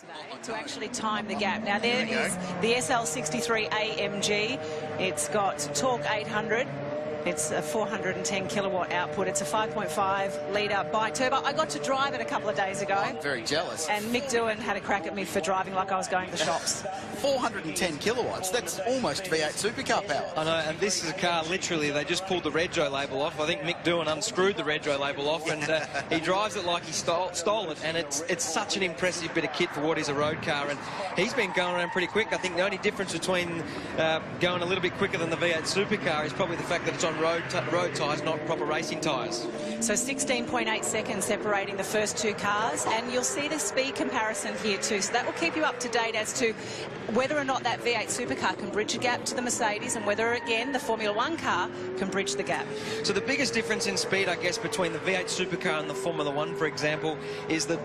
today to actually time the gap. Now there is the SL63 AMG. It's got torque 800. It's a 410 kilowatt output. It's a 5.5 litre bi-turbo. I got to drive it a couple of days ago. I'm very jealous. And Mick Doohan had a crack at me for driving like I was going to the shops. 410 kilowatts. That's almost V8 supercar power. I know, and this is a car, literally, they just pulled the Rego label off. I think Mick Doohan unscrewed the Rego label off, and he drives it like he stole it, and it's such an impressive bit of kit for what is a road car, and he's been going around pretty quick. I think the only difference between going a little bit quicker than the V8 supercar is probably the fact that it's on road tyres, not proper racing tyres. So 16.8 seconds separating the first two cars, and you'll see the speed comparison here too. So that will keep you up to date as to whether or not that V8 supercar can bridge a gap to the Mercedes, and whether, again, the Formula One car can bridge the gap. So the biggest difference in speed, I guess, between the V8 supercar and the Formula One, for example, is the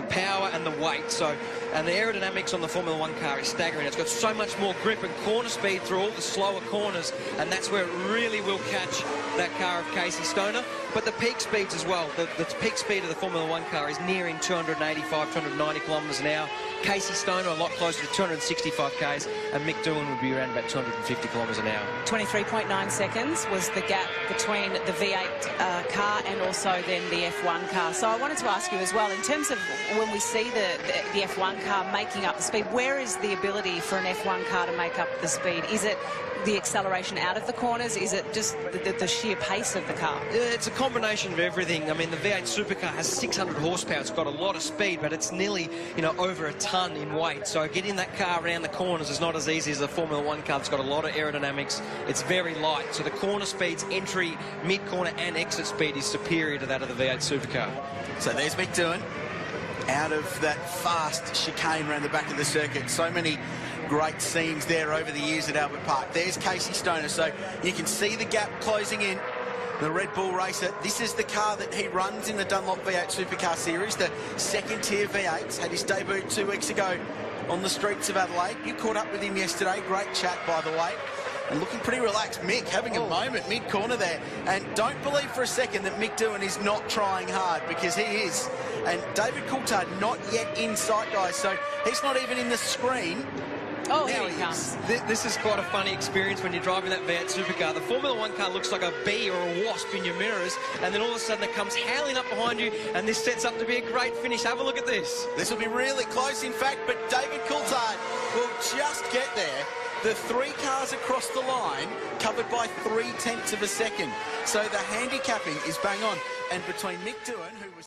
power and the weight. So, and the aerodynamics on the Formula One car is staggering. It's got so much more grip and corner speed through all the slower corners, and that's where it really will catch that car of Casey Stoner. But the peak speeds as well. The peak speed of the Formula One car is nearing 285, 290 kilometres an hour. Casey Stoner a lot closer to 265 k's, and Mick Doohan would be around about 250 kilometres an hour. 23.9 seconds was the gap between the V8 car and also then the F1 car. So I wanted to ask you as well, in terms of when we see the F1 car making up the speed, where is the ability for an F1 car to make up the speed? Is it the acceleration out of the corners? Is it just the sheer pace of the car? It's a combination of everything. I mean, the V8 supercar has 600 horsepower. It's got a lot of speed, but it's nearly, over a ton in weight. So getting that car around the corners is not as easy as a Formula One car. It's got a lot of aerodynamics. It's very light. So the corner speeds, entry, mid-corner and exit speed is superior to that of the V8 supercar. So there's Mick Doohan out of that fast chicane around the back of the circuit. So many great scenes there over the years at Albert Park. There's Casey Stoner, so you can see the gap closing in. The Red Bull racer, this is the car that he runs in the Dunlop V8 Supercar Series, the second tier V8s. Had his debut 2 weeks ago on the streets of Adelaide. You caught up with him yesterday. Great chat, by the way. And looking pretty relaxed. Mick having a moment mid-corner there. And don't believe for a second that Mick Doohan is not trying hard, because he is. And David Coulthard not yet in sight, guys, so he's not even in the screen. Oh, here he comes. This is quite a funny experience when you're driving that V8 supercar. The Formula One car looks like a bee or a wasp in your mirrors, and then all of a sudden it comes howling up behind you, and this sets up to be a great finish. Have a look at this. This will be really close, in fact, but David Coulthard will just get there. The 3 cars across the line covered by 0.3 of a second. So the handicapping is bang on. And between Mick Doohan, who was